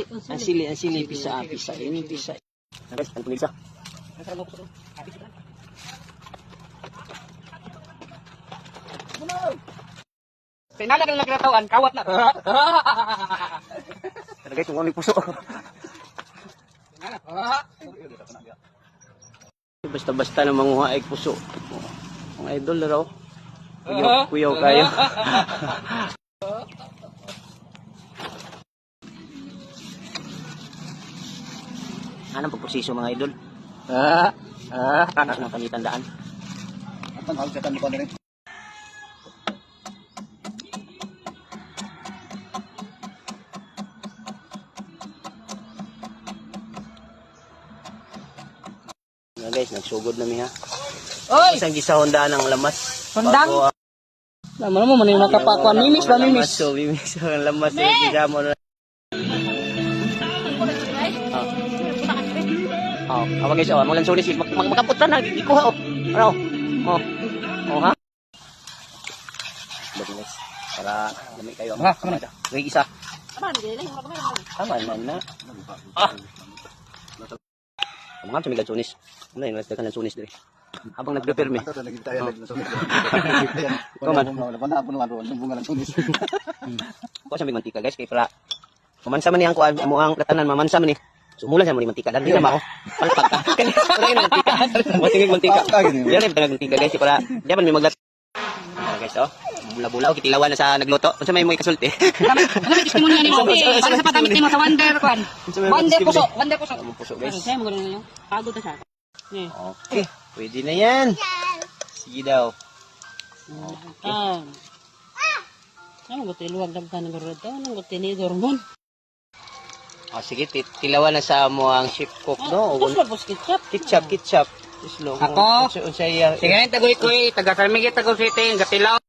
Ang sili, pisa. Ini pisa. Guys, ang pulisa. Tinala ka lang nagkataon, kawat na. Guys, tungkol ni puso. Basta-basta na manguha ay puso. Mga idol raw. Kuyaw kayo. Anong pagprosiso mga idol? Ano ng pangitandaan? Ang hawsatan ko na rin. Guys, nagsugod na mi ha. Oy! Isang gisahondaan ng lamas. Sondang? Naman mo, man yung nakapakuan. Mimis ba, mimis? So, mimis ang lamas. Gisa mo na. Apa guys, mga lansones, magkaputan na, ikuha o. Ano? Ha? Guys, para lamig kayo. Kama na. May isa. Tama na. Mga sa mga lansones. Ano yung nagtakan lansones dito? Habang nag-prepare mi. Kuha sa may mantika guys, kay para mamansa man niyang kuha mo ang katanan, mamansa man ni. Sumula siya mo ni mantika dan hindi na mao. Palpak ka. Kaya na mantika. Matingig mantika. Diyan rin tanag mantika guys para diyan man may maglat. Guys oh. Bula-bula o kitilawan na sa nagluto. Unsa may mo ikasulti? Ano may testimonya ni mo? Para sa patamit mo sa Wonder kwan. Wonder puso. Puso guys. Saya mo ganun yun. Pagod na siya. Okay, pwede na yan. Sige daw. Ano ba tiluwag dagtan ng garod? Ano ba tinidor mo? Sige, tilawan na sa mo ang chef cook, no? Gusto mo ketchup? Ketchup. Islo. Ako? Unsay Sige, tagoy-koy, taga-Sarmigit, tago-City, gatilaw.